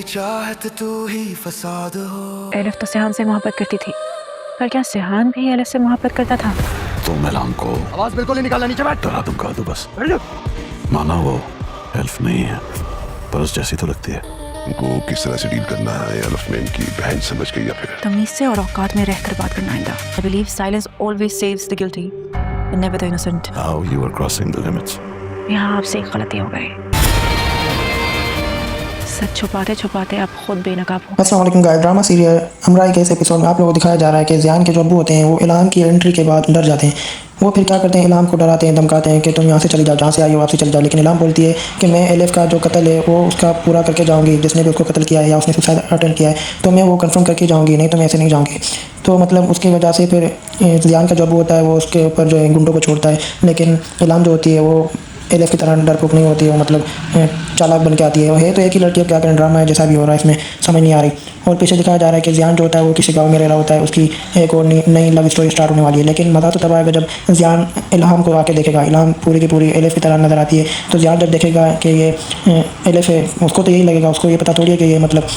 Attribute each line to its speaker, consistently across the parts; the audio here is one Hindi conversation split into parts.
Speaker 1: चाहत तू ही फसाद हो।
Speaker 2: एलिफ तो सिहान से मोहब्बत करती थी, पर क्या सिहान भी एलिफ से मोहब्बत करता था?
Speaker 3: तुम इल्हाम को
Speaker 4: आवाज बिल्कुल नहीं निकालना, नीचे बैठ।
Speaker 3: डरा दूंगा तो बस माना वो एल्फ नहीं है, पर उस जैसी तो लगती है।
Speaker 5: उनको किस तरह से डील करना है एल्फ में इनकी बहन समझ गई या फिर
Speaker 2: तमीज से और औकात में रहकर बात करना आइंदा। I believe silence always saves the guilty and never the innocent.
Speaker 3: Now you are crossing the limits.
Speaker 2: यहाँ आपसे एक गलती हो गई। सच छुपाते छुपाते आप खुद बेनकाब हो।
Speaker 6: अस्सलाम वालेकुम गाइस, ड्रामा सीरियल हमरा के इस एपिसोड में आप लोगों को दिखाया जा रहा है कि ज़ियान के जो अब्बू होते हैं वो इल्हाम की एंट्री के बाद डर जाते हैं। वो फिर क्या करते हैं, इल्हाम को डराते हैं, धमकाते हैं कि तुम यहाँ से चली जाओ, जहाँ से आई हो वहाँ से चली जाओ। लेकिन इल्हाम बोलती है कि मैं एलिफ का जो कत्ल है वो उसका पूरा करके जाऊँगी, जिसने भी उसको कत्ल किया है या उसने सुसाइड अटेम्प्ट किया है तो मैं वो कंफर्म करके जाऊँगी, नहीं तो मैं ऐसे नहीं जाऊँगी। तो मतलब उसकी वजह से फिर ज़ियान का जो अब्बू होता है वो उसके ऊपर जो है गुंडों को छोड़ता है। लेकिन इल्हाम जो होती है वो एलिफ की तरह डरपोक नहीं होती है, वो मतलब चालाक बन के आती है। वो है तो एक ही लड़की, अब क्या करें, ड्रामा है जैसा भी हो रहा है इसमें समझ नहीं आ रही। और पीछे दिखाया जा रहा है कि ज़ियान जो होता है वो किसी गांव में रह रहा होता है, उसकी एक और नई लव स्टोरी स्टार्ट होने वाली है। लेकिन मज़ा तो तब आएगा जब ज़ियान इल्हाम को आके देखेगा। इल्हाम पूरी की पूरी एलिफ की तरह नज़र आती है, तो ज़ियान जब देखेगा कि ये एलिफ है उसको तो यही लगेगा, उसको ये पता थोड़ी है कि ये मतलब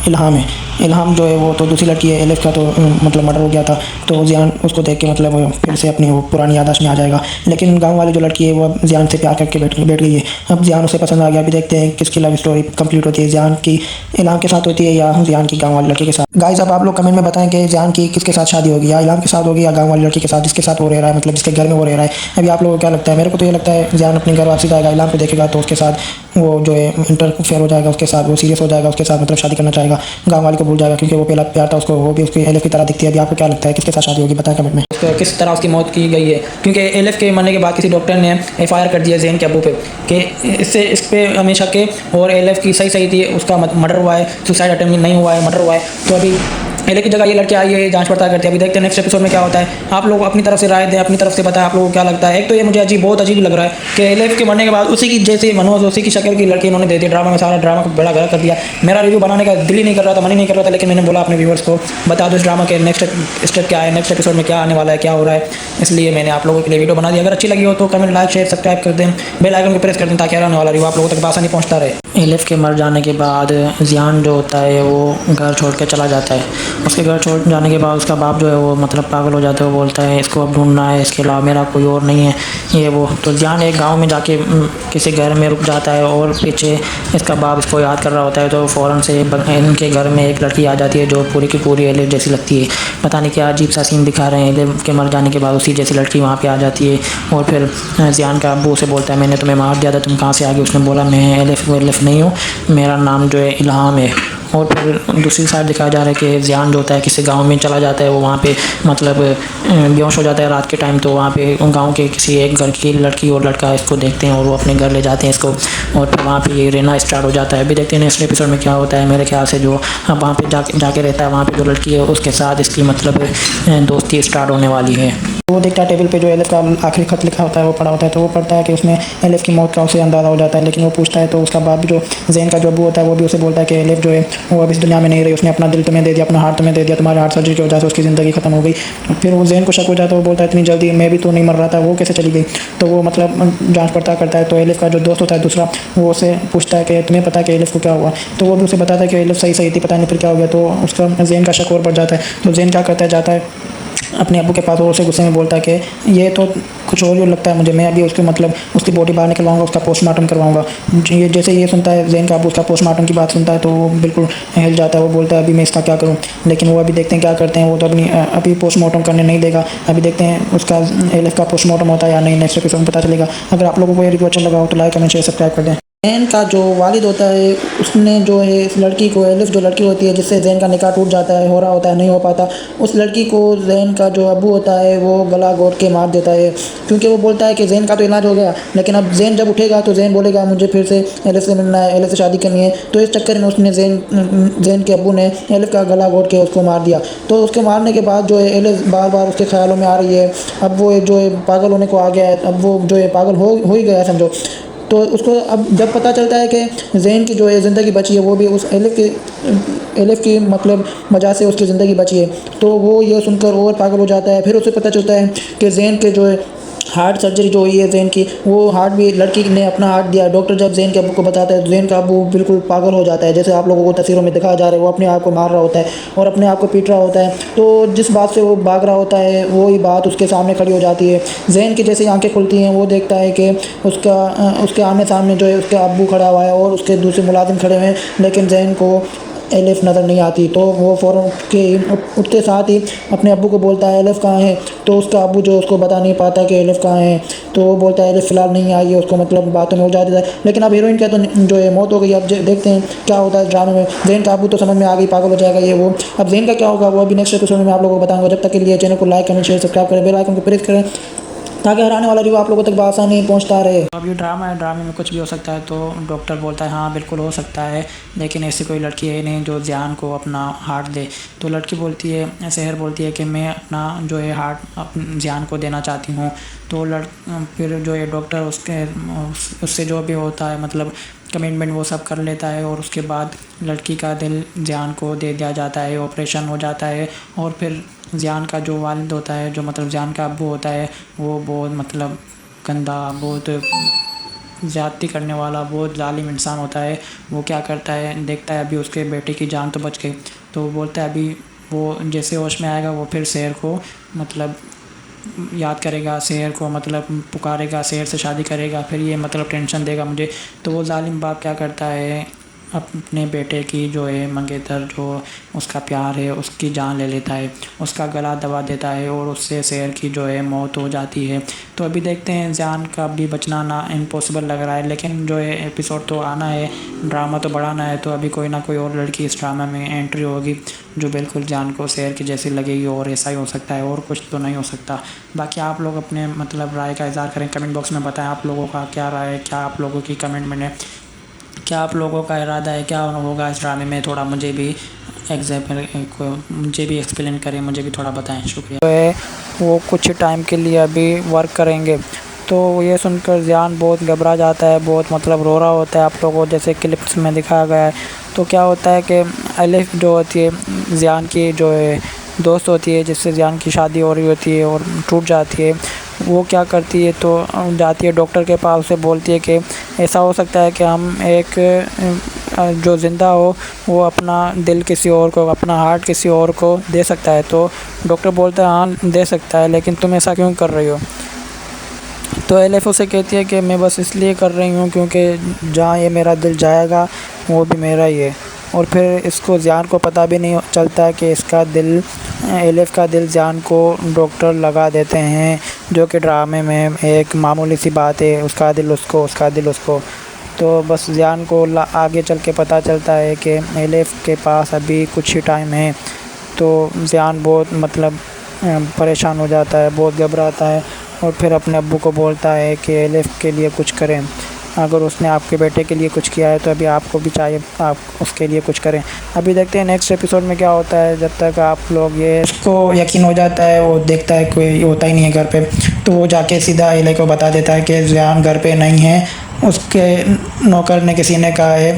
Speaker 6: इल्हाम है। इल्हाम जो है वो तो दूसरी लड़की है, एलिफ का तो मतलब मर्डर हो गया था। तो ज़ियान उसको देख के मतलब फिर से अपनी वो पुरानी याददाश्त में आ जाएगा। लेकिन गांव वाली जो लड़की है वो अब ज़ियान से प्यार करके बैठ गई है। अब ज़ियान उसे पसंद आ गया। अभी देखते हैं किसकी लव स्टोरी कंप्लीट होती है, ज़ियान की इल्हाम के साथ होती है या ज़ियान की गाँव वाली लड़की के साथ। गाइस अब आप लोग कमेंट में बताएं कि ज़ियान की किसके साथ शादी होगी, या इल्हाम के साथ होगी या गाँव वाली लड़की के साथ जिसके साथ वो रह रहा है, मतलब जिसके घर में वो रह रहा है। अभी आप लोगों को क्या लगता है? मेरे को तो ये लगता है ज़ियान अपने घर वापसी आएगा, इल्हाम को देखेगा तो उसके साथ वो जो है इंटरफेयर हो जाएगा, उसके साथ वो सीरियस हो जाएगा, उसके साथ मतलब शादी करना चाहेगा, गाँव वाली को भूल जाएगा क्योंकि वो पहला प्यार था उसको, वो भी उसकी एलिफ की तरह दिखती है। अभी आपको क्या लगता है किसके साथ शादी होगी, बताएं कमेंट में।
Speaker 7: किस तरह उसकी मौत की गई है, क्योंकि एलिफ के मरने के बाद किसी डॉक्टर ने एफआईआर कर दिया ज़ेन के अब्बू पे कि इस पे हमेशा के, और एलिफ की सही थी, उसका मर्डर हुआ है, सुसाइड अटेम्प्ट नहीं हुआ है, मर्डर हुआ है। तो अभी एलिफ की जगह ये लड़की आई है, जांच पड़ताल करती है। अभी देखते हैं नेक्स्ट एपिसोड में क्या होता है। आप लोग अपनी तरफ से राय दें, अपनी तरफ से बताएं आप लोगों को क्या लगता है। एक तो ये मुझे बहुत अजीब लग रहा है कि एलिफ के मरने के बाद उसी की जैसे मनोज, उसी की शक्ल की लड़की इन्होंने दे दी ड्रामा में, सारा ड्रामा को बड़ा गलत कर दिया। मेरा रिव्यू बनाने का दिल ही नहीं कर रहा था, मन ही नहीं कर रहा था, लेकिन मैंने बोला अपने व्यूअर्स को बता दो इस ड्रामा के नेक्स्ट स्टेप क्या है, नेक्स्ट एपिसोड में क्या आने वाला है, क्या हो रहा है, इसलिए मैंने आप लोगों के लिए वीडियो बना दी। अगर अच्छी लगी हो तो कमेंट, लाइक, शेयर, सब्सक्राइब कर दें, बेल आइकन को प्रेस कर दें ताकि आने वाला रिव्यू आप लोगों तक आसानी पहुँचता रहे। एलिफ के मर जाने के बाद ज़ियान जो होता है वो घर छोड़ के चला जाता है। उसके घर छोड़ जाने के बाद उसका बाप जो है वो मतलब पागल हो जाता है, वो बोलता है इसको अब ढूंढना है, इसके अलावा मेरा कोई और नहीं है, ये वो। तो ज़ियान एक गांव में जाके किसी घर में रुक जाता है और पीछे इसका बाप इसको याद कर रहा होता है। तो फ़ौरन से इनके घर में एक लड़की आ जाती है जो पूरी की पूरी एलिफ जैसी लगती है। पता नहीं क्या अजीब सा सीन दिखा रहे हैं, एलिफ के मर जाने के बाद उसी जैसी लड़की वहाँ पर आ जाती है। और फिर ज़ियान का अब्बू उसे बोलता है मैंने तुम्हें मार दिया था, तुम कहाँ से आ गई? उसने बोला मैं एलिफ नहीं हूँ, मेरा नाम जो है इल्हाम है। और फिर दूसरी साइड दिखाया जा रहा है कि ज़ियान जो होता है किसी गांव में चला जाता है, वो वहाँ पे मतलब बेहोश हो जाता है रात के टाइम। तो वहाँ पे गांव के किसी एक घर की लड़की और लड़का इसको देखते हैं और वो अपने घर ले जाते हैं इसको, और फिर वहाँ पे ये रहना स्टार्ट हो जाता है। अभी देखते हैं नेक्स्ट एपिसोड में क्या होता है। मेरे ख्याल से जो वहाँ पे जाके रहता है, वहाँ पर जो लड़की है उसके साथ इसकी मतलब दोस्ती स्टार्ट होने वाली है।
Speaker 6: वो देखता है टेबल पे जो एलिफ का आखिरी खत लिखा होता है वो पढ़ा होता है, तो वो पढ़ता है कि उसमें एलिफ की मौत का उसे अंदाज़ा हो जाता है। लेकिन वो पूछता है तो उसका बाप भी जो ज़ेन का जो अब्बू होता है वो भी उसे बोलता है कि एलिफ जो है वो अब इस दुनिया में नहीं रही, उसने अपना दिल तुम्हें दे दिया, अपना हार्ट तुम्हें दे दिया, तुम्हारे हार्ट सर्जरी की वजह से उसकी ज़िंदगी खत्म हो गई। फिर वो ज़ेन को शक हो जाता है, वो बोलता है इतनी जल्दी मैं भी तो नहीं मर रहा था, वो कैसे चली गई? तो वो मतलब जाँच पड़ताल करता है। तो एलिफ का जो दोस्त होता है दूसरा, वो उसे पूछता है कि तुम्हें पता है कि एलिफ को क्या हुआ? तो वो भी उसे बताता है कि एलिफ सही थी, पता नहीं फिर क्या हो गया। तो उसका ज़ेन का शक और बढ़ जाता है। तो ज़ेन क्या करता है, जाता है अपने अब्बू के पास और उसे गुस्से में बोलता है कि ये तो कुछ और ही लगता है मुझे, मैं अभी उसके मतलब उसकी बॉडी बाहर निकलवाऊंगा, उसका पोस्टमार्टम करवाऊंगा। ये जैसे ये सुनता है ज़ेन का अब्बू उसका पोस्टमार्टम की बात सुनता है तो वो बिल्कुल हिल जाता है। वो बोलता है अभी मैं इसका क्या करूं? लेकिन वो अभी देखते हैं क्या करते हैं। वो तो अभी पोस्टमार्टम करने नहीं देगा। अभी देखते हैं उसका एलिफ का पोस्टमार्टम होता है या नहीं, नेक्स्ट एपिसोड में पता चलेगा। अगर आप लोगों को ये रिव्यू अच्छा लगा हो तो लाइक, कमेंट, शेयर, सब्सक्राइब कर दें। ज़ेन का जो वालिद होता है उसने जो है इस लड़की को, एलिफ जो लड़की होती है जिससे ज़ेन का निकाह टूट जाता है, हो रहा होता है नहीं हो पाता, उस लड़की को ज़ेन का जो अब्बू होता है वो गला घोट के मार देता है। क्योंकि वो बोलता है कि ज़ेन का तो इलाज हो गया, लेकिन अब ज़ेन जब उठेगा तो ज़ेन बोलेगा मुझे फिर से एलिफ से मिलना है, एलिफ से शादी करनी है। तो इस चक्कर में उसने ज़ेन के अब्बू ने एलिफ का गला घोट के उसको मार दिया। तो उसके मारने के बाद जो है एलिफ बार बार उसके ख्यालों में आ रही है। अब वो जो है पागल होने को आ गया है, अब वो जो है पागल हो ही गया है समझो। तो उसको अब जब पता चलता है कि ज़ेन की जो है ज़िंदगी बची है, वो भी उस एलिफ की मतलब वजह से उसकी ज़िंदगी बची है, तो वो ये सुनकर और पागल हो जाता है। फिर उसे पता चलता है कि ज़ेन के जो है
Speaker 7: हार्ट सर्जरी जो हुई है जैन की, वो हार्ट भी लड़की ने अपना हार्ट दिया। डॉक्टर जब जैन के अब्बू को बताता है तो जैन का अब्बू बिल्कुल पागल हो जाता है, जैसे आप लोगों को तस्वीरों में दिखाया जा रहा है। वो अपने आप को मार रहा होता है और अपने आप को पीट रहा होता है। तो जिस बात से वो भाग रहा होता है वही बात उसके सामने खड़ी हो जाती है। जैन की जैसे आंखें खुलती हैं वो देखता है कि उसके आमने सामने जो है उसका अब्बू खड़ा हुआ है और उसके दूसरे मुलाजिम खड़े हुए हैं, लेकिन जैन को एलिफ नज़र नहीं आती। तो वो फ़ौरन के उठते साथ ही अपने अब्बू को बोलता है एलिफ कहाँ है। तो उसका अब्बू जो उसको बता नहीं पाता कि एलिफ कहाँ है, तो वो बोलता है एलिफ फ़िलहाल नहीं आई है, उसको मतलब बातों में उलझा देता है। लेकिन अब हीरोइन का तो जो है मौत हो गई। अब देखते हैं क्या होता है ड्रामे में। जैन का अब्बू तो समझ में आ गई, पागल हो जाएगा ये वो। अब जैन का क्या होगा वो अभी नेक्स्ट एपिसोड में आप लोगों को बताऊंगा। जब तक के लिए चैनल को लाइक कमेंट शेयर सब्सक्राइब करें, बेल आइकन को प्रेस करें ताकि हर आने वाला रिव्यू आप लोगों तक बआसानी पहुंचता रहे। अब ये ड्रामा है, ड्रामे में कुछ भी हो सकता है। तो डॉक्टर बोलता है हाँ बिल्कुल हो सकता है, लेकिन ऐसी कोई लड़की है नहीं जो ज़ियान को अपना हार्ट दे। तो लड़की बोलती है, सेहर बोलती है कि मैं अपना जो है हार्ट ज़ियान को देना चाहती हूँ। तो फिर जो है डॉक्टर उससे जो भी होता है मतलब कमिटमेंट वो सब कर लेता है और उसके बाद लड़की का दिल ज़ियान को दे दिया जाता है, ऑपरेशन हो जाता है। और फिर ज़ियान का जो वालिद होता है, जो मतलब ज़ियान का अब्बू होता है, वो बहुत मतलब गंदा, बहुत ज़्यादती करने वाला, बहुत जालिम इंसान होता है। वो क्या करता है, देखता है अभी उसके बेटे की जान तो बच गई, तो वो बोलता है अभी वो जैसे होश में आएगा वो फिर शेर को मतलब याद करेगा, शेर को मतलब पुकारेगा, शेर से शादी करेगा, फिर ये मतलब टेंशन देगा मुझे। तो वो जालिम बाप क्या करता है, अपने बेटे की जो है मंगेतर जो उसका प्यार है उसकी जान ले लेता है, उसका गला दबा देता है और उससे शेर की जो है मौत हो जाती है। तो अभी देखते हैं, ज़ियान का भी बचना ना इम्पॉसिबल लग रहा है, लेकिन जो है एपिसोड तो आना है, ड्रामा तो बढ़ाना है। तो अभी कोई ना कोई और लड़की इस ड्रामा में एंट्री होगी जो बिल्कुल ज़ियान को शेर की जैसी लगेगी, और ऐसा ही हो सकता है और कुछ तो नहीं हो सकता। बाकी आप लोग अपने मतलब राय का इज़हार करें, कमेंट बॉक्स में बताएं आप लोगों का क्या राय है, क्या आप लोगों की कमेंट है, क्या आप लोगों का इरादा है, क्या होगा इस ड्रामे में। थोड़ा मुझे भी एक्सप्लेन करें, मुझे भी थोड़ा बताएं, शुक्रिया। वो कुछ टाइम के लिए अभी वर्क करेंगे। तो ये सुनकर ज़ियान बहुत घबरा जाता है, बहुत मतलब रो रहा होता है, आप लोगों को जैसे क्लिप्स में दिखाया गया है। तो क्या होता है कि एलिफ जो होती है ज़ियान की जो है दोस्त होती है, जिससे ज़ियान की शादी हो रही होती है और टूट जाती है, वो क्या करती है तो जाती है डॉक्टर के पास, उसे बोलती है कि ऐसा हो सकता है कि हम एक जो ज़िंदा हो वो अपना दिल किसी और को, अपना हार्ट किसी और को दे सकता है। तो डॉक्टर बोलता है हाँ दे सकता है, लेकिन तुम ऐसा क्यों कर रही हो। तो एलिफ उसे कहती है कि मैं बस इसलिए कर रही हूँ क्योंकि जहाँ ये मेरा दिल जाएगा वो भी मेरा ही है। और फिर इसको ज़ियान को पता भी नहीं चलता कि इसका दिल, एलिफ का दिल ज़ियान को डॉक्टर लगा देते हैं, जो कि ड्रामे में एक मामूली सी बात है, उसका दिल उसको, उसका दिल उसको। तो बस ज़ियान को आगे चल के पता चलता है कि एलिफ के पास अभी कुछ ही टाइम है। तो ज़ियान बहुत मतलब परेशान हो जाता है, बहुत घबराता है और फिर अपने अब्बू को बोलता है कि एलिफ के लिए कुछ करें। अगर उसने आपके बेटे के लिए कुछ किया है तो अभी आपको भी चाहिए आप उसके लिए कुछ करें। अभी देखते हैं नेक्स्ट एपिसोड में क्या होता है। जब तक आप लोग ये उसको यकीन हो जाता है, वो देखता है कोई होता ही नहीं है घर पे, तो वो जाके सीधा एले को बता देता है कि ज़ियान घर पे नहीं है। उसके नौकर ने किसी ने कहा है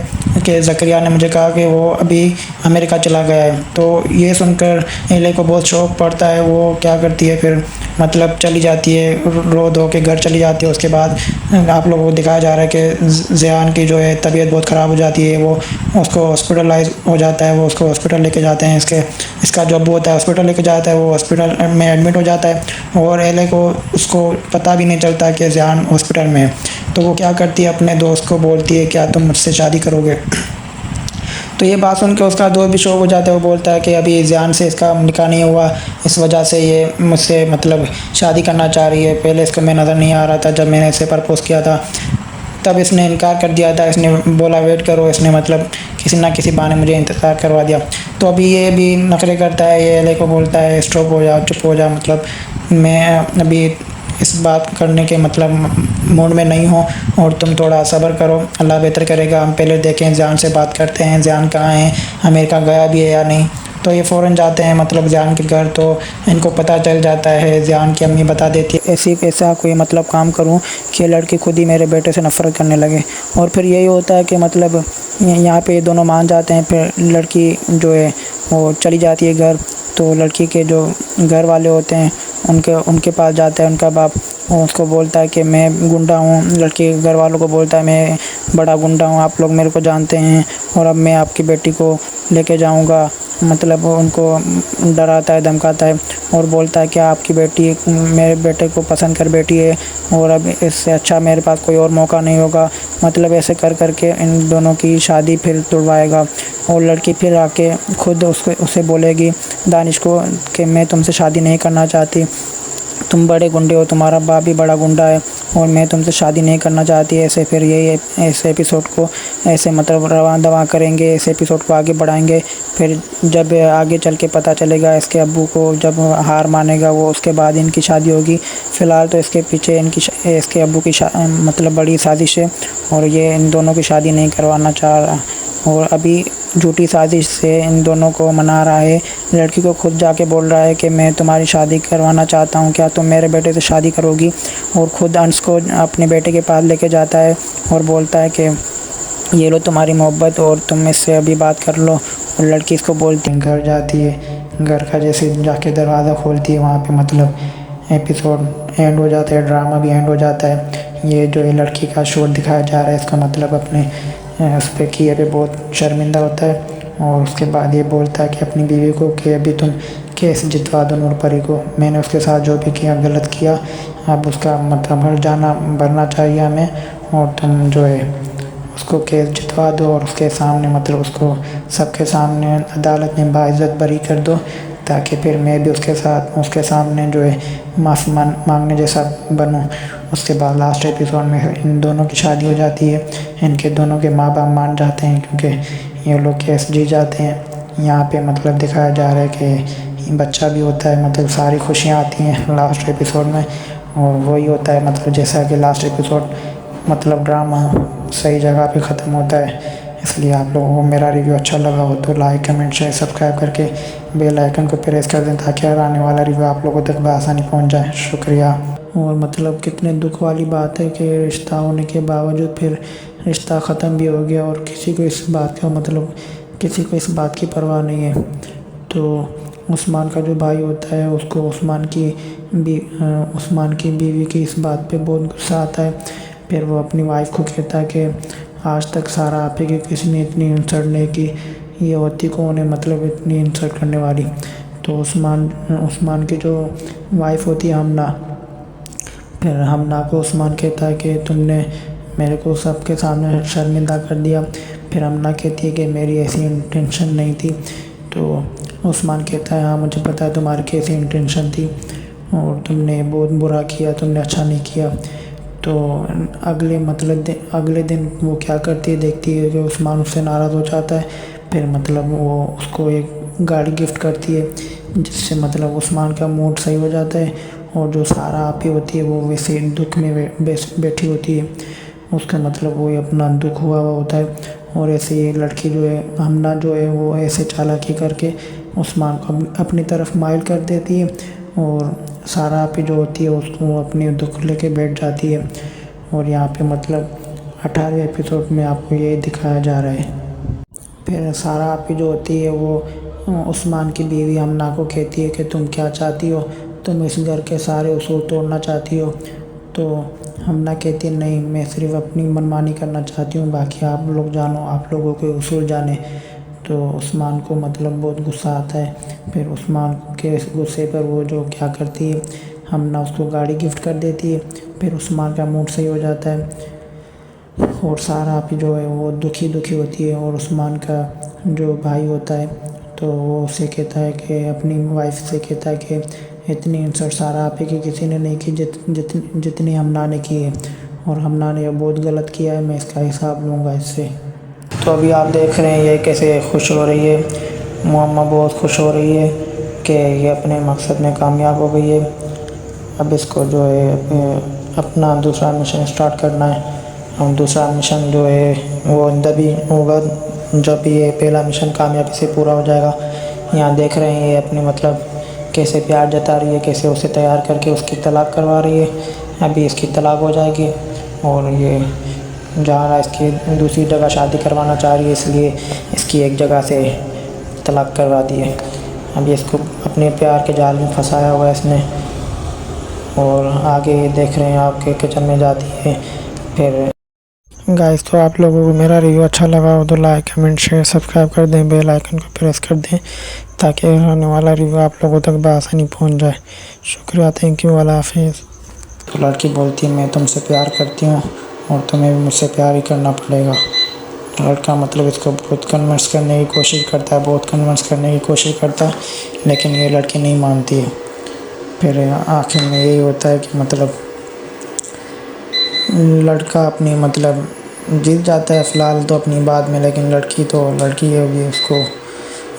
Speaker 7: कि ज़करिया ने मुझे कहा कि वो अभी अमेरिका चला गया है। तो ये सुनकर एले को बहुत शौक़ पड़ता है। वो क्या करती है फिर मतलब चली जाती है, रो धो के घर चली जाती है। उसके बाद आप लोगों को दिखाया जा रहा है कि ज़ियान की जो है तबीयत बहुत ख़राब हो जाती है, वो उसको हॉस्पिटलाइज हो जाता है। वो उसको हॉस्पिटल लेके जाते हैं, इसका जो अब्बू होता है हॉस्पिटल लेके जाता है, वो हॉस्पिटल में एडमिट हो जाता है और एले को उसको पता भी नहीं चलता कि ज़ियान हॉस्पिटल में है। तो वो क्या करती है, अपने दोस्त को बोलती है क्या तुम मुझसे शादी करोगे। तो ये बात सुन के उसका दोस्त भी शौक हो जाता है। वो बोलता है कि अभी ज़ियान से इसका निकाह नहीं हुआ, इस वजह से ये मुझसे मतलब शादी करना चाह रही है। पहले इसको मैं नज़र नहीं आ रहा था, जब मैंने इसे प्रपोज़ किया था तब इसने इनकार कर दिया था। इसने बोला वेट करो, इसने मतलब किसी ना किसी बहाने मुझे इंतज़ार करवा दिया। तो अभी ये भी नखरे करता है, ये एले को बोलता है स्टॉप हो जा, चुप हो जा, मतलब मैं अभी इस बात करने के मतलब मूड में नहीं हो और तुम थोड़ा सब्र करो, अल्लाह बेहतर करेगा। हम पहले देखें, ज़ियान से बात करते हैं, ज़ियान कहाँ है, अमेरिका गया भी है या नहीं। तो ये फ़ौरन जाते हैं मतलब ज़ियान के घर। तो इनको पता चल जाता है, ज़ियान की अम्मी बता देती है ऐसा कोई मतलब काम करूं कि लड़की खुद ही मेरे बेटे से नफ़रत करने लगे। और फिर यही होता है कि मतलब यहाँ पे दोनों मान जाते हैं। फिर लड़की जो है वो चली जाती है घर। तो लड़की के जो घर वाले होते हैं
Speaker 6: उनके उनके पास जाता है उनका बाप। वो उसको बोलता है कि मैं गुंडा हूँ, लड़के के घर वालों को बोलता है मैं बड़ा गुंडा हूँ, आप लोग मेरे को जानते हैं और अब मैं आपकी बेटी को लेके जाऊँगा। मतलब वो उनको डराता है, धमकाता है और बोलता है कि आपकी बेटी मेरे बेटे को पसंद कर बैठी है और अब इससे अच्छा मेरे पास कोई और मौका नहीं होगा। मतलब ऐसे कर करके इन दोनों की शादी फिर तुड़वाएगा और लड़की फिर आके खुद उसे बोलेगी दानिश को कि मैं तुमसे शादी नहीं करना चाहती, तुम बड़े गुंडे हो, तुम्हारा बाप भी बड़ा गुंडा है और मैं तुमसे शादी नहीं करना चाहती। ऐसे फिर यही ऐसे एपिसोड को ऐसे मतलब रवा दवा करेंगे, ऐसे एपिसोड को आगे बढ़ाएंगे। फिर जब आगे चल के पता चलेगा इसके अब्बू को, जब हार मानेगा वो, उसके बाद इनकी शादी होगी। फ़िलहाल तो इसके पीछे इसके अब्बू की मतलब बड़ी साजिश है और ये इन दोनों की शादी नहीं करवाना चाह रहा और अभी झूठी साजिश से इन दोनों को मना रहा है। लड़की को खुद जाके बोल रहा है कि मैं तुम्हारी शादी करवाना चाहता हूँ, क्या तुम मेरे बेटे से शादी करोगी। और ख़ुद अंश को अपने बेटे के पास लेके जाता है और बोलता है कि ये लो तुम्हारी मोहब्बत और तुम इससे अभी बात कर लो। और लड़की इसको बोलती है, घर जाती है, घर का जैसे जाके दरवाज़ा खोलती है वहाँ पे मतलब एपिसोड एंड हो जाता है, ड्रामा भी एंड हो जाता है। ये जो ये लड़की का शोर दिखाया जा रहा है इसका मतलब अपने उस पर किए पे बहुत शर्मिंदा होता है और उसके बाद ये बोलता है कि अपनी बीवी को कि अभी तुम केस जितवा दो नूरपरी को, मैंने उसके साथ जो भी किया गलत किया, अब उसका मतलब हर जाना भरना चाहिए हमें और तुम जो है उसको केस जितवा दो और उसके सामने मतलब उसको सबके सामने अदालत में बाइज्जत बरी कर दो ताकि फिर मैं भी उसके सामने जो है माफ़ी मांगने जैसा बनूं। उसके बाद लास्ट एपिसोड में इन दोनों की शादी हो जाती है। इनके दोनों के माँ बाप मान जाते हैं क्योंकि ये लोग केस जीत जाते हैं। यहाँ पे मतलब दिखाया जा रहा है कि बच्चा भी होता है, मतलब सारी खुशियाँ आती हैं लास्ट एपिसोड में और वही होता है मतलब जैसा कि लास्ट एपिसोड मतलब ड्रामा सही जगह पे ख़त्म होता है। इसलिए आप लोगों को मेरा रिव्यू अच्छा लगा हो तो लाइक कमेंट शेयर सब्सक्राइब करके बेल आइकन को प्रेस कर दें ताकि हर आने वाला रिव्यू आप लोगों तक बआसानी पहुंच जाए। शुक्रिया। और मतलब कितने दुख वाली बात है कि रिश्ता होने के बावजूद फिर रिश्ता ख़त्म भी हो गया और किसी को इस बात की परवाह नहीं है। तो उस्मान का जो भाई होता है उसको उस्मान की बीवी की इस बात पे बहुत गुस्सा आता है। फिर वो अपनी वाइफ को कहता है कि आज तक सारा आप ही के किसी ने इतनी इंसल्ट नहीं की, ये होती कौन है मतलब इतनी इंसल्ट करने वाली। तो उस्मान की जो वाइफ होती है हमना, फिर हमना को उस्मान कहता है कि तुमने मेरे को सबके सामने शर्मिंदा कर दिया। फिर हमना कहती है कि मेरी ऐसी इंटेंशन नहीं थी। तो उस्मान कहता है हाँ मुझे पता है तुम्हारी कैसी इंटेंशन थी और तुमने बहुत बुरा किया, तुमने अच्छा नहीं किया। तो अगले दिन वो क्या करती है, देखती है कि उस्मान उससे नाराज़ हो जाता है। फिर मतलब वो उसको एक गाड़ी गिफ्ट करती है जिससे मतलब उस्मान का मूड सही हो जाता है और जो सारा आपी होती है वो वैसे दुख में बैठी होती है, उसका मतलब वो अपना दुख हुआ होता है। और ऐसे ये लड़की जो है हमना जो है वो ऐसे चालाकी करके उस्मान को अपनी तरफ माइल कर देती है और सारा आपी जो होती है उसको अपनी दुख लेके बैठ जाती है। और यहाँ पे मतलब 18वें एपिसोड में आपको ये दिखाया जा रहा है। फिर सारा आपी जो होती है वो उस्मान की बीवी हमना को कहती है कि तुम क्या चाहती हो, तुम इस घर के सारे उसूल तोड़ना चाहती हो। तो हमना कहती है नहीं, मैं सिर्फ अपनी मनमानी करना चाहती हूँ, बाकी आप लोग जानो, आप लोगों के उसूल जाने। तो उस्मान को मतलब बहुत गुस्सा आता है। फिर उस्मान के गुस्से पर वो जो क्या करती है, हमना उसको गाड़ी गिफ्ट कर देती है। फिर उस्मान का मूड सही हो जाता है और सारा आप जो है वो दुखी होती है। और उस्मान का जो भाई होता है तो वो उसे कहता है कि अपनी वाइफ से कहता है कि इतनी इंसल्ट सारा आप ही की किसी ने नहीं की जितनी हमना ने की है और हमना ने बहुत गलत किया है, मैं इसका हिसाब लूँगा इससे। तो अभी आप देख रहे हैं ये कैसे खुश हो रही है, मुअम्मा बहुत खुश हो रही है कि ये अपने मकसद में कामयाब हो गई है। अब इसको जो है अपना दूसरा मिशन स्टार्ट करना है और दूसरा मिशन जो है वो तभी होगा जब ये पहला मिशन कामयाबी से पूरा हो जाएगा। यहाँ देख रहे हैं ये अपनी मतलब कैसे प्यार जता रही है, कैसे उसे तैयार करके उसकी तलाक करवा रही है। अभी इसकी तलाक हो जाएगी और ये जहाँ इसकी दूसरी जगह शादी करवाना चाह रही है, इसलिए इसकी एक जगह से तलाक करवा दी है। अभी इसको अपने प्यार के जाल में फंसाया हुआ है इसने और आगे देख रहे हैं आपके किचन में जाती है। फिर गाइस, तो आप लोगों को मेरा रिव्यू अच्छा लगा हो तो लाइक कमेंट शेयर सब्सक्राइब कर दें, बेल आइकन को प्रेस कर दें ताकि आने वाला रिव्यू आप लोगों तक बआसानी पहुंच जाए। शुक्रिया, थैंक यू, अल्लाह हाफिज़। तो लड़की बोलती है मैं तुमसे प्यार करती हूँ और तुम्हें भी मुझसे प्यार ही करना पड़ेगा। लड़का मतलब इसको बहुत कन्विंस करने की कोशिश करता है, बहुत कन्विंस करने की कोशिश करता है, लेकिन ये लड़की नहीं मानती है। फिर आखिर में यही होता है कि मतलब लड़का अपनी मतलब जीत जाता है फ़िलहाल तो अपनी बात में, लेकिन लड़की है भी,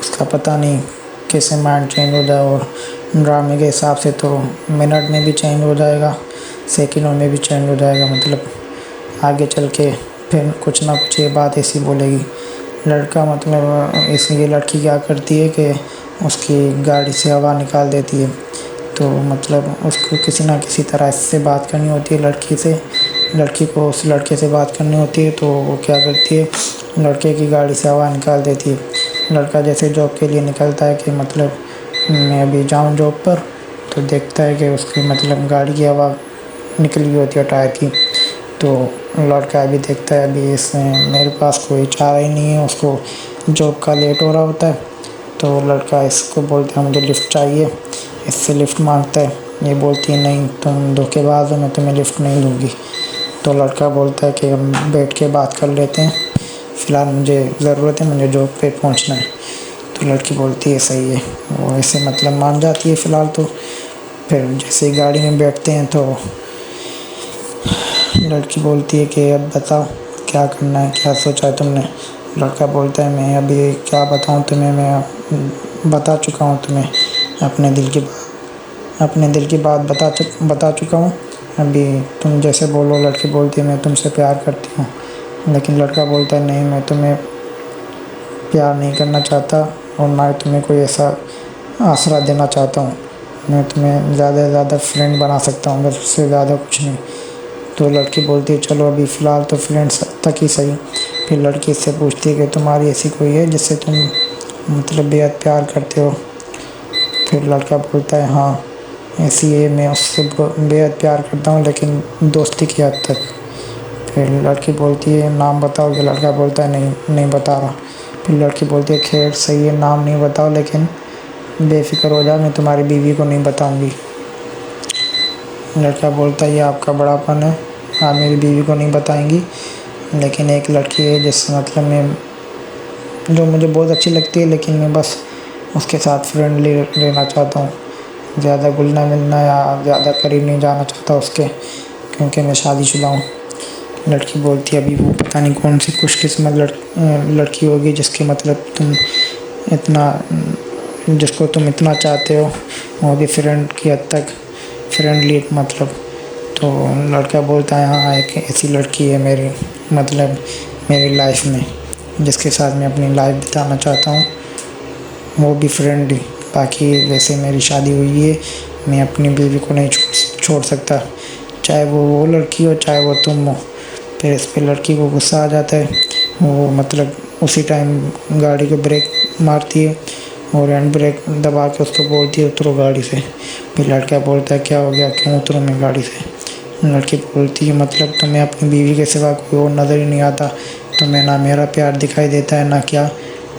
Speaker 6: उसका पता नहीं कैसे माइंड चेंज हो जाए। और ड्रामे के हिसाब से तो मिनट में भी चेंज हो जाएगा, सेकंडों में भी चेंज हो जाएगा। मतलब आगे चल के फिर कुछ ना कुछ ये बात ऐसी बोलेगी। लड़का मतलब इसलिए लड़की क्या करती है कि उसकी गाड़ी से हवा निकाल देती है। तो मतलब उसको किसी ना किसी तरह इससे बात करनी होती है लड़की को उस लड़के से बात करनी होती है। तो वो क्या करती है, लड़के की गाड़ी से हवा निकाल देती है। लड़का जैसे जॉब के लिए निकलता है कि मतलब मैं अभी जाऊँ जॉब पर, तो देखता है कि उसकी मतलब गाड़ी की हवा निकली होती है टायर की। तो लड़का अभी देखता है अभी इसमें मेरे पास कोई चारा ही नहीं है, उसको जॉब का लेट हो रहा होता है। तो लड़का इसको बोलता है मुझे लिफ्ट चाहिए, इससे लिफ्ट मांगता है। ये बोलती है नहीं तुम धोखेबाज हो, मैं तुम्हें लिफ्ट नहीं दूँगी। तो लड़का बोलता है कि हम बैठ के बात कर लेते हैं, फ़िलहाल मुझे ज़रूरत है, मुझे जॉब पे पहुंचना है। तो लड़की बोलती है सही है, वो ऐसे मतलब मान जाती है फ़िलहाल। तो फिर जैसे ही गाड़ी में बैठते हैं तो लड़की बोलती है कि अब बताओ क्या करना है, क्या सोचा है तुमने। लड़का बोलता है मैं अभी क्या बताऊं तुम्हें, मैं बता चुका हूं तुम्हें अपने दिल की बात बता चुका हूं। अभी तुम जैसे बोलो। लड़की बोलती है मैं तुमसे प्यार करती हूँ, लेकिन लड़का बोलता है नहीं मैं तुम्हें प्यार नहीं करना चाहता और ना ही तुम्हें कोई ऐसा आसरा देना चाहता हूँ। मैं तुम्हें ज़्यादा से ज़्यादा फ्रेंड बना सकता हूँ, बस उससे ज़्यादा कुछ नहीं। तो लड़की बोलती है चलो अभी फ़िलहाल तो फ्रेंड्स तक ही सही। फिर लड़की इससे पूछती है कि तुम्हारी ऐसी कोई है जिससे तुम मतलब बेहद प्यार करते हो। फिर लड़का बोलता है हाँ ऐसी है, मैं उससे बेहद प्यार करता हूँ लेकिन दोस्ती की हद तक। फिर लड़की बोलती है नाम बताओगे। लड़का बोलता है नहीं बता रहा। फिर लड़की बोलती है खैर सही है, नाम नहीं बताओ लेकिन बेफिक्र हो जाओ, मैं तुम्हारी बीवी को नहीं बताऊंगी। लड़का बोलता है ये आपका बड़ापन है, आप मेरी बीवी को नहीं बताएंगी। लेकिन एक लड़की है जिससे मतलब मैं जो मुझे बहुत अच्छी लगती है, लेकिन मैं बस उसके साथ फ्रेंडली रहना चाहता हूँ, ज़्यादा घुलना मिलना या ज़्यादा करीब नहीं जाना चाहता उसके, क्योंकि मैं शादीशुदा हूँ। लड़की बोलती है अभी वो पता नहीं कौन सी खुशकिस्मत लड़की होगी जिसको तुम इतना चाहते हो, वो भी फ्रेंड की हद तक फ्रेंडली मतलब। तो लड़का बोलता है हाँ एक ऐसी लड़की है मेरी लाइफ में, जिसके साथ मैं अपनी लाइफ बिताना चाहता हूँ, वो भी फ्रेंडली। बाकी वैसे मेरी शादी हुई है, मैं अपनी बीवी को नहीं छोड़ सकता, चाहे वो लड़की हो चाहे वो तुम हो। फिर इस पर लड़की को गुस्सा आ जाता है। वो मतलब उसी टाइम गाड़ी को ब्रेक मारती है और हैंड ब्रेक दबा के उसको बोलती है उतरो गाड़ी से। फिर लड़का बोलता है क्या हो गया, क्यों उतरूँ मैं गाड़ी से। लड़की बोलती है मतलब तुम्हें अपनी बीवी के सिवा कोई और नज़र ही नहीं आता, तुम्हें ना मेरा प्यार दिखाई देता है ना क्या,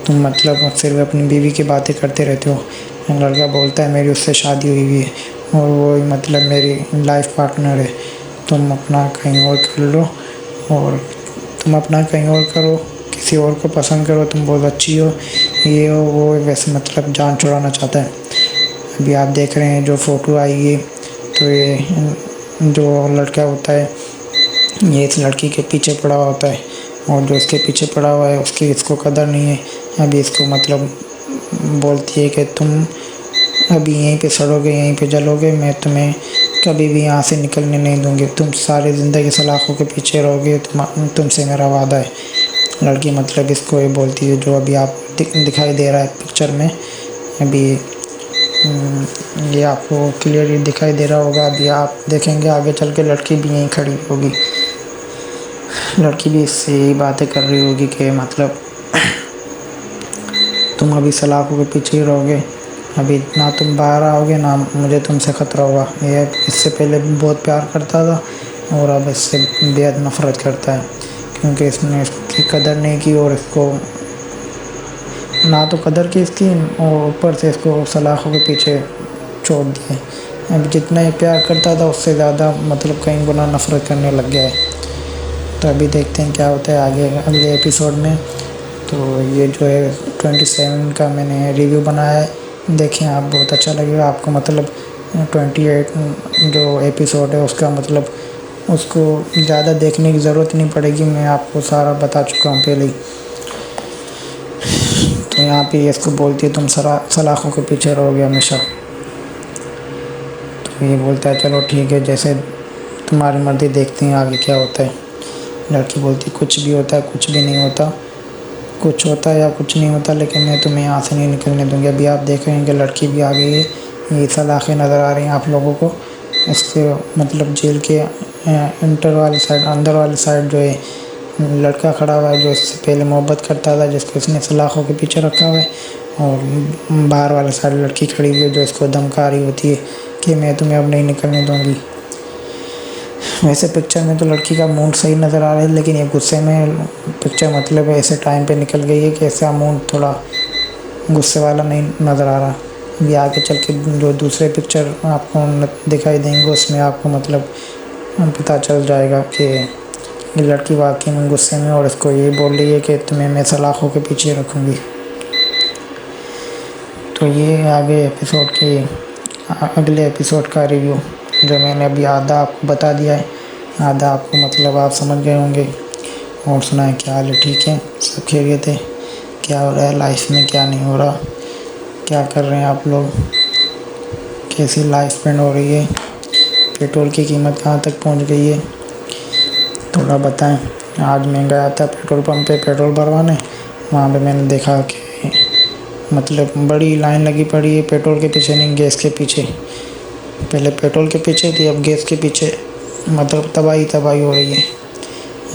Speaker 6: तुम मतलब सिर्फ अपनी बीवी की बातें करते रहते हो। लड़का बोलता है मेरी उससे शादी हुई है और वो मतलब मेरी लाइफ पार्टनर है, तुम अपना कहीं और कर लो और तुम अपना कहीं और करो, किसी और को पसंद करो, तुम बहुत अच्छी हो, ये हो वो। वैसे मतलब जान छुड़ाना चाहता है। अभी आप देख रहे हैं जो फ़ोटो आई है, तो ये जो लड़का होता है ये इस लड़की के पीछे पड़ा हुआ होता है, और जो इसके पीछे पड़ा हुआ है इसको कदर नहीं है। अभी इसको मतलब बोलती है कि तुम अभी यहीं पे सड़ोगे, यहीं पे जलोगे, मैं तुम्हें कभी भी यहाँ से निकलने नहीं दूँगी, तुम सारी ज़िंदगी सलाखों के पीछे रहोगे, तुमसे मेरा वादा है। लड़की मतलब इसको ये बोलती है जो अभी आप दिखाई दे रहा है पिक्चर में। अभी ये आपको क्लियरली दिखाई दे रहा होगा। अभी आप देखेंगे आगे चल के लड़की भी यहीं खड़ी होगी, लड़की भी इससे यही बातें कर रही होगी कि मतलब तुम अभी सलाखों के पीछे ही रहोगे, अभी ना तुम बाहर आओगे ना मुझे तुमसे ख़तरा हुआ। ये इससे पहले बहुत प्यार करता था और अब इससे बेहद नफ़रत करता है, क्योंकि इसने इसकी कदर नहीं की और इसको ना तो कदर की इसकी, और ऊपर से इसको सलाखों के पीछे छोड़ दिए। अब जितना ये प्यार करता था उससे ज़्यादा मतलब कई गुना नफ़रत करने लग गया है। तो अभी देखते हैं क्या होता है आगे अगले एपिसोड में। तो ये जो है 27 का मैंने रिव्यू बनाया है, देखें आप, बहुत अच्छा लगेगा आपको। मतलब 28 जो एपिसोड है उसका मतलब उसको ज़्यादा देखने की ज़रूरत नहीं पड़ेगी, मैं आपको सारा बता चुका हूँ पहले ही। तो यहाँ पे इसको बोलती है तुम सलाखों के पीछे रहोगे हमेशा। तो ये बोलता है चलो ठीक है, जैसे तुम्हारी मर्ज़ी, देखते हैं आगे क्या होता है। लड़की बोलती कुछ भी होता है, कुछ भी नहीं होता, कुछ होता है या कुछ नहीं होता, लेकिन मैं तुम्हें यहाँ से नहीं निकलने दूँगी। अभी आप देख रहे हैं कि लड़की भी आ गई है, ये सलाखें नज़र आ रही हैं आप लोगों को। इसके मतलब जेल के इंटर वाली साइड, अंदर वाली साइड जो है लड़का खड़ा हुआ है जो इससे पहले मोहब्बत करता था, जिसको इसने सलाखों के पीछे रखा हुआ है, और बाहर वाली साइड लड़की खड़ी हुई है जो इसको धमका रही होती है कि मैं तुम्हें अब नहीं निकलने दूँगी। वैसे पिक्चर में तो लड़की का मूड सही नज़र आ रहा है, लेकिन ये गुस्से में पिक्चर मतलब ऐसे टाइम पे निकल गई है कि ऐसा मूड थोड़ा गुस्से वाला नहीं नज़र आ रहा। ये आगे चल के जो दूसरे पिक्चर आपको दिखाई देंगे उसमें आपको मतलब पता चल जाएगा कि ये लड़की वाकई में गुस्से में और इसको ये बोल रही है कि तुम्हें मैं सलाखों के पीछे रखूँगी। तो ये आगे एपिसोड के अगले एपिसोड का रिव्यू जो मैंने अभी आधा आपको बता दिया है, आधा आपको मतलब आप समझ गए होंगे। और सुनाए क्या हाल है, ठीक है, सब खैरियत है, क्या हो रहा है लाइफ में, क्या नहीं हो रहा, क्या कर रहे हैं आप लोग, कैसी लाइफ स्पेंड हो रही है, पेट्रोल की कीमत कहाँ तक पहुंच गई है, थोड़ा बताएं। आज मैं गया था पेट्रोल पंप पे पेट्रोल भरवाने, वहाँ पे मैंने देखा कि मतलब बड़ी लाइन लगी पड़ी है पेट्रोल के पीछे नहीं, गैस के पीछे। पहले पेट्रोल के पीछे थी, अब गैस के पीछे, मतलब तबाही हो रही है।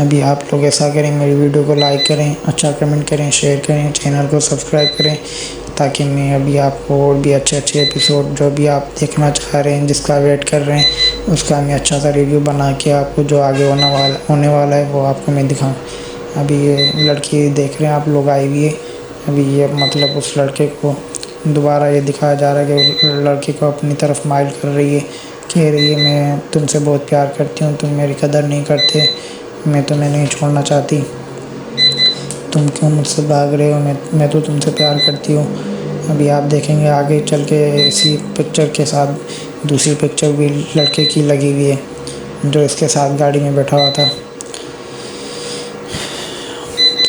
Speaker 6: अभी आप लोग ऐसा करें, मेरी वीडियो को लाइक करें, अच्छा कमेंट करें, शेयर करें, चैनल को सब्सक्राइब करें, ताकि मैं अभी आपको और भी अच्छे एपिसोड जो भी आप देखना चाह रहे हैं, जिसका वेट कर रहे हैं, उसका मैं अच्छा सा रिव्यू बना के आपको जो आगे होने वाला है वो आपको मैं दिखाऊँ। अभी ये लड़की देख रहे हैं आप लोग आई हुई है, अभी ये मतलब उस लड़के को दोबारा ये दिखाया जा रहा है कि लड़की को अपनी तरफ माइल कर रही है, कह रही है मैं तुमसे बहुत प्यार करती हूँ, तुम मेरी कदर नहीं करते, मैं तुम्हें नहीं छोड़ना चाहती, तुम क्यों मुझसे भाग रहे हो, मैं तो तुमसे प्यार करती हूँ। अभी आप देखेंगे आगे चल के इसी पिक्चर के साथ दूसरी पिक्चर भी लड़के की लगी हुई है जो इसके साथ गाड़ी में बैठा हुआ था।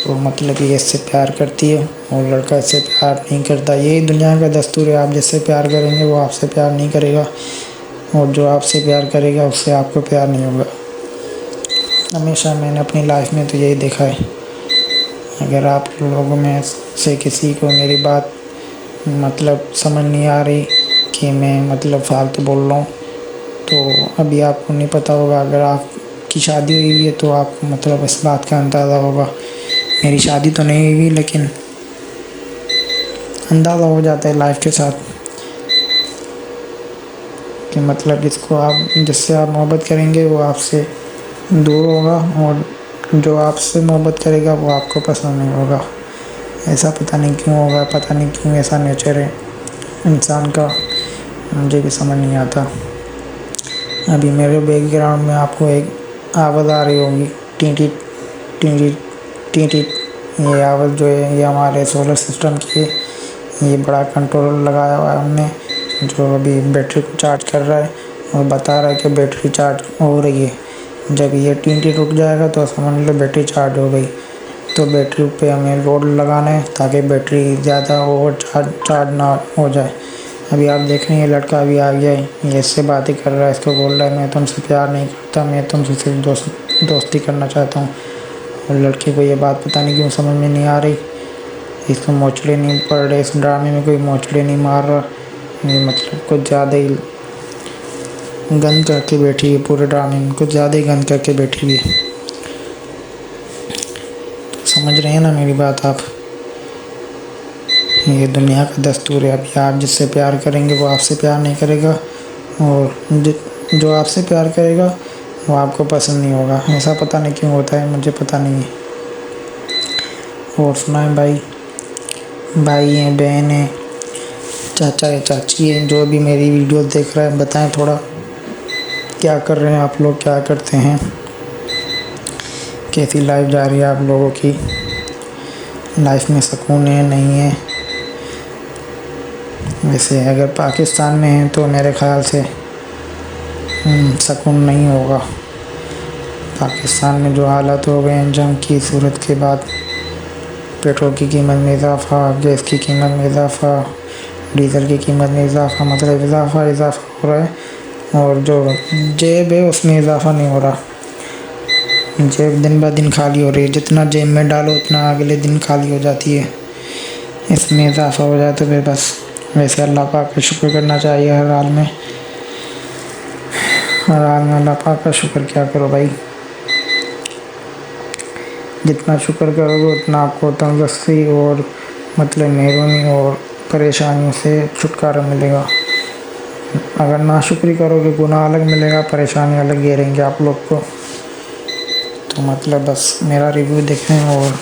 Speaker 6: तो मतलब ये इससे प्यार करती है और लड़का इससे प्यार नहीं करता। यही दुनिया का दस्तूर है, आप जिससे प्यार करेंगे वो आपसे प्यार नहीं करेगा, और जो आपसे प्यार करेगा उससे आपको प्यार नहीं होगा। हमेशा मैंने अपनी लाइफ में तो यही देखा है। अगर आप लोगों में से किसी को मेरी बात मतलब समझ नहीं आ रही कि मैं मतलब फालतू बोल रहा हूँ, तो अभी आपको नहीं पता होगा। अगर आपकी शादी हुई है तो आपको मतलब इस बात का अंदाज़ा होगा। मेरी शादी तो नहीं हुई, लेकिन अंदाज़ा हो जाता है लाइफ के साथ कि मतलब जिससे आप मोहब्बत करेंगे वो आपसे दूर होगा, और जो आपसे मोहब्बत करेगा वो आपको पसंद नहीं होगा। ऐसा पता नहीं क्यों होगा, पता नहीं क्यों ऐसा नेचर है इंसान का, मुझे भी समझ नहीं आता। अभी मेरे बैकग्राउंड में आपको एक आवाज़ आ रही होगी, टी टी। ये आवाज़ जो है ये हमारे सोलर सिस्टम की है। ये बड़ा कंट्रोलर लगाया हुआ है हमने, जो अभी बैटरी को चार्ज कर रहा है और बता रहा है कि बैटरी चार्ज हो रही है। जब ये टी रुक जाएगा तो समझ लो बैटरी चार्ज हो गई। तो बैटरी पे हमें लोड लगाना है ताकि बैटरी ज़्यादा ओवर चार्ज ना हो जाए। अभी आप देख रहे हैं ये लड़का अभी आ गया है, ये इससे बातें कर रहा है, इसको बोल रहा है मैं तुमसे प्यार नहीं करता, मैं तुमसे सिर्फ दोस्ती करना चाहता हूँ। और लड़के को ये बात पता नहीं क्यों समझ में नहीं आ रही, इसको मोचड़े नहीं पड़ रहे, इस ड्रामे में कोई मोचड़े नहीं मार रहा। ये मतलब कुछ ज़्यादा ही गंद करके बैठी है, पूरे ड्रामे में कुछ ज़्यादा ही गंद करके बैठी हुई है। समझ रहे हैं ना मेरी बात आप? ये दुनिया का दस्तूर है। अभी आप जिससे प्यार करेंगे वो आपसे प्यार नहीं करेगा, और जो आपसे प्यार करेगा वो आपको पसंद नहीं होगा। ऐसा पता नहीं क्यों होता है, मुझे पता नहीं है। और सुनाएं भाई हैं, बहन हैं, चाचा है, चाची है, जो भी मेरी वीडियो देख रहा है, बताएं थोड़ा क्या कर रहे हैं आप लोग, क्या करते हैं, कैसी लाइफ जा रही है आप लोगों की, लाइफ में सुकून है नहीं है। वैसे अगर पाकिस्तान में हैं तो मेरे ख़्याल से सुकून नहीं होगा। पाकिस्तान में जो हालात हो गए हैं जंग की सूरत के बाद, पेट्रोल की कीमत में इजाफ़ा, गैस की कीमत में इजाफ़ा, डीज़ल की कीमत में इजाफ़ा, मतलब इजाफ़ा हो रहा है, और जो जेब है उसमें इजाफ़ा नहीं हो रहा। जेब दिन ब दिन खाली हो रही है, जितना जेब में डालो उतना अगले दिन खाली हो जाती है। इसमें इजाफ़ा हो जाए तो फिर बस। वैसे अल्लाह पाक का शुक्र करना चाहिए हर हाल में, अल्लाह पाक का शुक्र क्या करो भाई। जितना शुक्र करोगे उतना आपको तंदुरुस्ती और मतलब मेहरबानी और परेशानियों से छुटकारा मिलेगा। अगर नाशुक्री करोगे गुनाह अलग मिलेगा, परेशानी अलग घेरेंगे आप लोग को। तो मतलब बस मेरा रिव्यू देखें और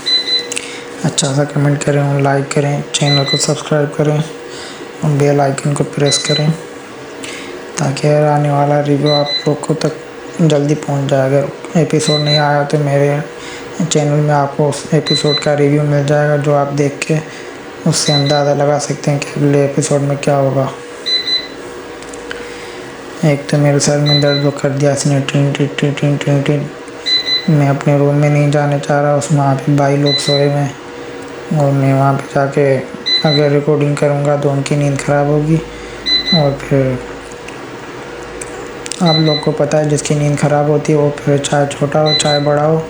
Speaker 6: अच्छा सा कमेंट करें और लाइक करें, चैनल को सब्सक्राइब करें और बेल आइकन को प्रेस करें, ताकि आने वाला रिव्यू आप लोग को तक जल्दी पहुंच जाए। अगर एपिसोड नहीं आया तो मेरे चैनल में आपको उस एपिसोड का रिव्यू मिल जाएगा, जो आप देख के उससे अंदाज़ा लगा सकते हैं कि अगले एपिसोड में क्या होगा। एक तो मेरे सर में दर्द कर दिया इसने, tin tin tin tin tin tin. मैं अपने रूम में नहीं जाने चाह रहा, उसमें वहाँ पे भाई लोग सोए हुए हैं, और मैं वहाँ पे जाके अगर रिकॉर्डिंग करूँगा तो उनकी नींद ख़राब होगी। और फिर आप लोग को पता है जिसकी नींद ख़राब होती है वो फिर चाहे छोटा हो चाहे बड़ा हो,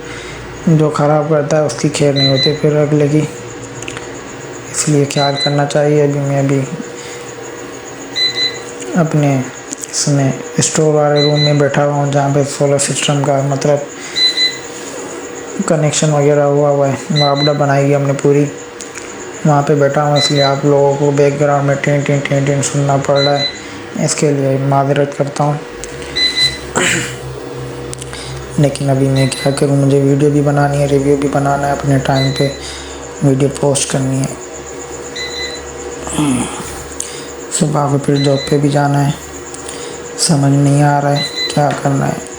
Speaker 6: जो ख़राब करता है उसकी खैर नहीं होती फिर अगले की। इसलिए ख्याल करना चाहिए। मैं अभी अपने इसमें स्टोर वाले रूम में बैठा हुआ हूँ, जहाँ पे सोलर सिस्टम का मतलब कनेक्शन वगैरह हुआ है, वापडा बनाई है हमने पूरी। वहाँ पे बैठा हूँ, इसलिए आप लोगों को बैकग्राउंड में टिन टिन टिन टिन सुनना पड़ रहा है, इसके लिए माजरत करता हूँ। लेकिन अभी मैं क्या करूँ, मुझे वीडियो भी बनानी है, रिव्यू भी बनाना है, अपने टाइम पे वीडियो पोस्ट करनी है। सुबह को फिर जॉब पे भी जाना है, समझ नहीं आ रहा है क्या करना है।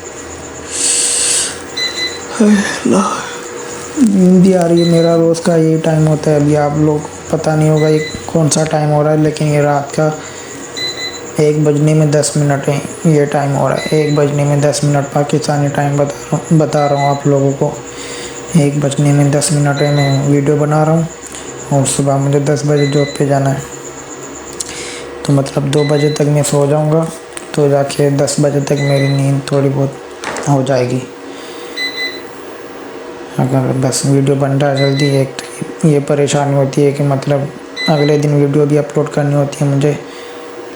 Speaker 6: नींद भी आ रही है। मेरा रोज़ का यही टाइम होता है। अभी आप लोग पता नहीं होगा ये कौन सा टाइम हो रहा है, लेकिन ये रात का 1 बजने में 10 मिनट है, ये टाइम हो रहा है। 1 बजने में 10 मिनट पाकिस्तानी टाइम बता रहा हूँ आप लोगों को। 1 बजने में 10 मिनट है, मैं वीडियो बना रहा हूँ, और सुबह मुझे 10 बजे जॉब पे जाना है। तो मतलब 2 बजे तक मैं सो जाऊँगा, तो जाके 10 बजे तक मेरी नींद थोड़ी बहुत हो जाएगी। अगर बस वीडियो बन रहा है जल्दी। एक तो ये परेशानी होती है कि मतलब अगले दिन वीडियो भी अपलोड करनी होती है मुझे,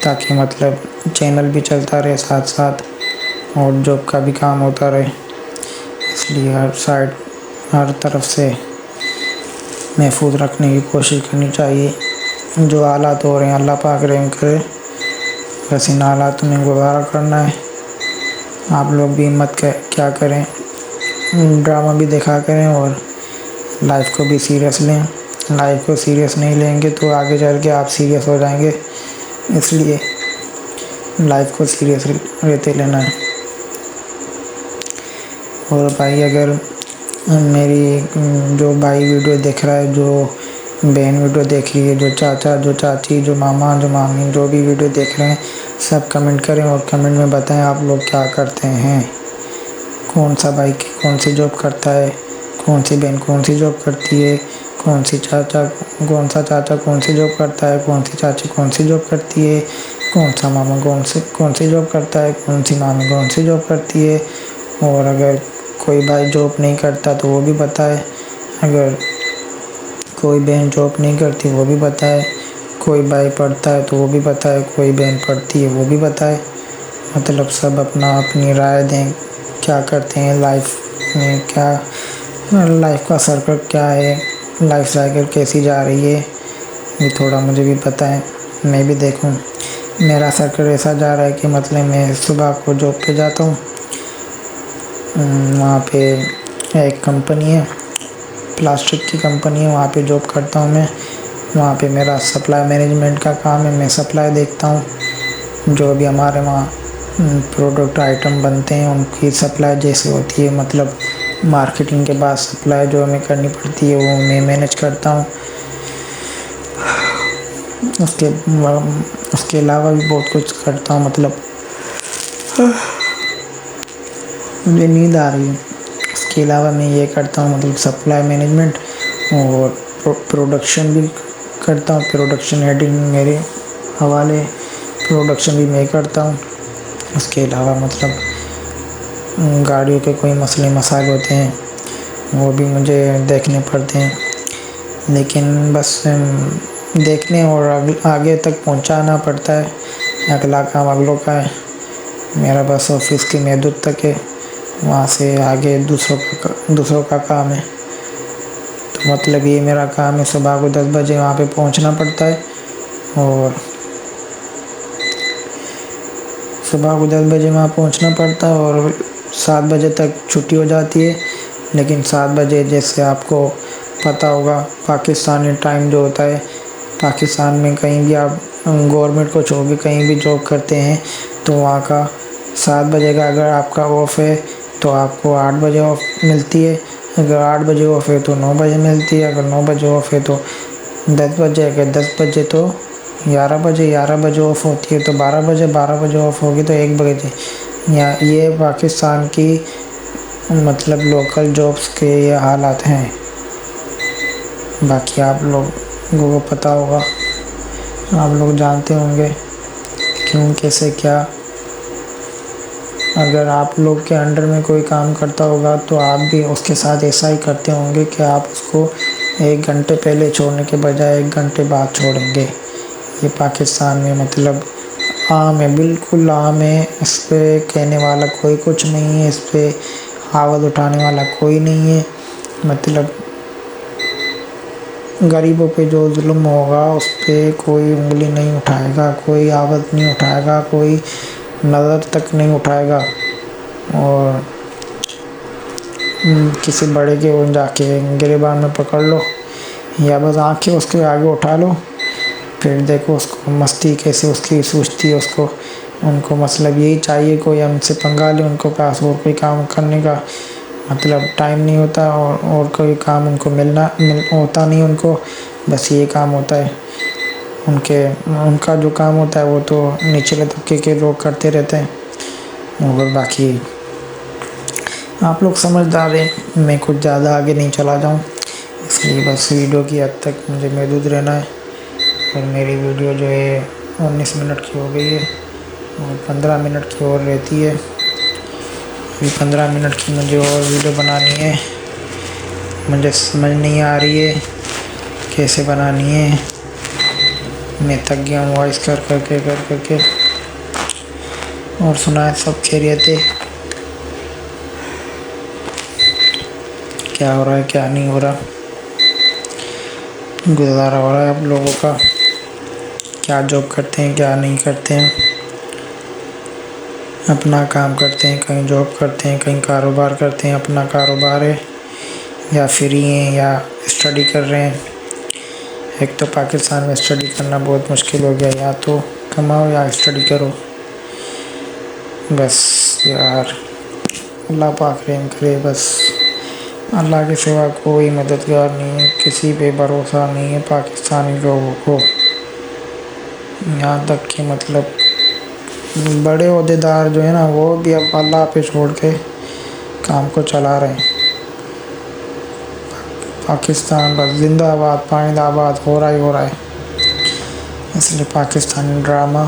Speaker 6: ताकि मतलब चैनल भी चलता रहे साथ साथ और जॉब का भी काम होता रहे। इसलिए हर तरफ से महफूज रखने की कोशिश करनी चाहिए। जो हालात हो रहे हैं अल्लाह पाक रहम करे, बस इन हालातों में गुजारा करना है। आप लोग भी हिम्मत क्या करें, ड्रामा भी देखा करें और लाइफ को भी सीरियस लें। लाइफ को सीरियस नहीं लेंगे तो आगे चल के आप सीरियस हो जाएंगे, इसलिए लाइफ को सीरियस रहते लेना है। और भाई अगर मेरी जो भाई वीडियो देख रहा है, जो बहन वीडियो देख रही है, जो चाचा, जो चाची, जो मामा, जो मामी, जो भी वीडियो देख रहे हैं, सब कमेंट करें और कमेंट में बताएं आप लोग क्या करते हैं। कौन सा भाई कौन सी जॉब करता है, कौन सी बहन कौन सी जॉब करती है, कौन सा चाचा कौन सी जॉब करता है, कौन सी चाची कौन सी जॉब करती है, कौन सा मामा कौन सी जॉब करता है, कौन सी मामी कौन सी जॉब करती है। और अगर कोई भाई जॉब नहीं करता तो वो भी बताए, अगर कोई बहन जॉब नहीं करती वो भी बताए, कोई भाई पढ़ता है तो वो भी बताए, कोई बहन पढ़ती है वो भी बताए। मतलब सब अपनी राय दें, क्या करते हैं लाइफ में, क्या लाइफ का सर्कल क्या है, लाइफ साइकिल कैसी जा रही है, ये थोड़ा मुझे भी पता है, मैं भी देखूं। मेरा सर्कल ऐसा जा रहा है कि मतलब मैं सुबह को जॉब पे जाता हूँ, वहाँ पे एक कंपनी है, प्लास्टिक की कंपनी है, वहाँ पे जॉब करता हूँ मैं। वहाँ पे मेरा सप्लाई मैनेजमेंट का काम है, मैं सप्लाई देखता हूँ। जो भी हमारे वहाँ प्रोडक्ट आइटम बनते हैं उनकी सप्लाई जैसे होती है, मतलब मार्केटिंग के बाद सप्लाई जो हमें करनी पड़ती है वो मैं मैनेज करता हूँ। उसके अलावा भी बहुत कुछ करता हूँ, मतलब मुझे नींद आ रही है। उसके अलावा मैं ये करता हूँ, मतलब सप्लाई मैनेजमेंट और प्रोडक्शन भी करता हूँ। प्रोडक्शन हेडिंग मेरे हवाले, प्रोडक्शन भी मैं करता हूँ। उसके अलावा मतलब गाड़ियों के कोई मसले मसाइल होते हैं वो भी मुझे देखने पड़ते हैं, लेकिन बस देखने और आगे तक पहुंचाना पड़ता है। अगला काम अगलों का है, मेरा बस ऑफिस की महदूद तक है, वहाँ से आगे दूसरों का काम है। तो मतलब ये मेरा काम है, सुबह को 10 बजे वहाँ पे पहुँचना पड़ता है और सुबह को 10 बजे वहाँ पहुँचना पड़ता है और 7 बजे तक छुट्टी हो जाती है। लेकिन 7 बजे जैसे आपको पता होगा पाकिस्तानी टाइम जो होता है, पाकिस्तान में कहीं भी आप गवर्नमेंट को छोड़ के कहीं भी जॉब करते हैं तो वहाँ का 7 बजे का अगर आपका ऑफ़ है तो आपको 8 बजे ऑफ मिलती है। अगर 8 बजे ऑफ है तो 9 बजे मिलती है। अगर 9 बजे ऑफ है तो 10 बजे, अगर 10 बजे तो 11 बजे ऑफ होती है तो 12 बजे ऑफ होगी तो 1 बजे। या ये पाकिस्तान की मतलब लोकल जॉब्स के ये हालात हैं। बाकी आप लोगों को पता होगा, आप लोग जानते होंगे क्यों कैसे क्या। अगर आप लोग के अंडर में कोई काम करता होगा तो आप भी उसके साथ ऐसा ही करते होंगे कि आप उसको 1 घंटे पहले छोड़ने के बजाय 1 घंटे बाद छोड़ेंगे। ये पाकिस्तान में मतलब आम है, बिल्कुल आम है। इस पे कहने वाला कोई कुछ नहीं है, इस पे आवाज़ उठाने वाला कोई नहीं है। मतलब गरीबों पे जो जुल्म होगा उस पे कोई उंगली नहीं उठाएगा, कोई आवाज़ नहीं उठाएगा, कोई नज़र तक नहीं उठाएगा। और किसी बड़े के जाके गिरबान में पकड़ लो या बस आंखें उसके आगे उठा लो, फिर देखो उसको मस्ती कैसे उसकी सूझती है उसको। उनको मतलब यही चाहिए कोई हमसे पंगा ले, उनको पास और कोई काम करने का मतलब टाइम नहीं होता और कोई काम उनको होता नहीं उनको, बस ये काम होता है उनका जो काम होता है वो तो निचले तबके के लोग करते रहते हैं। और बाकी आप लोग समझदार हैं, मैं कुछ ज़्यादा आगे नहीं चला जाऊँ, इसलिए बस वीडियो की हद तक मुझे महदूद रहना है। और मेरी वीडियो जो है 19 मिनट की हो गई है और 15 मिनट की और रहती है। अभी 15 मिनट की मुझे और वीडियो बनानी है, मुझे समझ नहीं आ रही है कैसे बनानी है। मैं थक गया हूँ वॉइस कर करके। और सुनाए सब खैरियत है, क्या हो रहा है क्या नहीं हो रहा, गुजारा हो रहा है आप लोगों का, क्या जॉब करते हैं क्या नहीं करते हैं, अपना काम करते हैं कहीं जॉब करते हैं कहीं कारोबार करते हैं, अपना कारोबार है या फ्री हैं या स्टडी कर रहे हैं। एक तो पाकिस्तान में स्टडी करना बहुत मुश्किल हो गया, या तो कमाओ या स्टडी करो। बस यार अल्लाह पाक रहम करे, बस अल्लाह के सिवा कोई मददगार नहीं है, किसी पे भरोसा नहीं है पाकिस्तानी लोगों को। यहाँ तक कि मतलब बड़े ओहदेदार जो है ना वो भी अब अल्लाह पे छोड़ के काम को चला रहे हैं। पाकिस्तान बस जिंदाबाद पाइंदाबाद हो रहा है। इसलिए पाकिस्तानी ड्रामा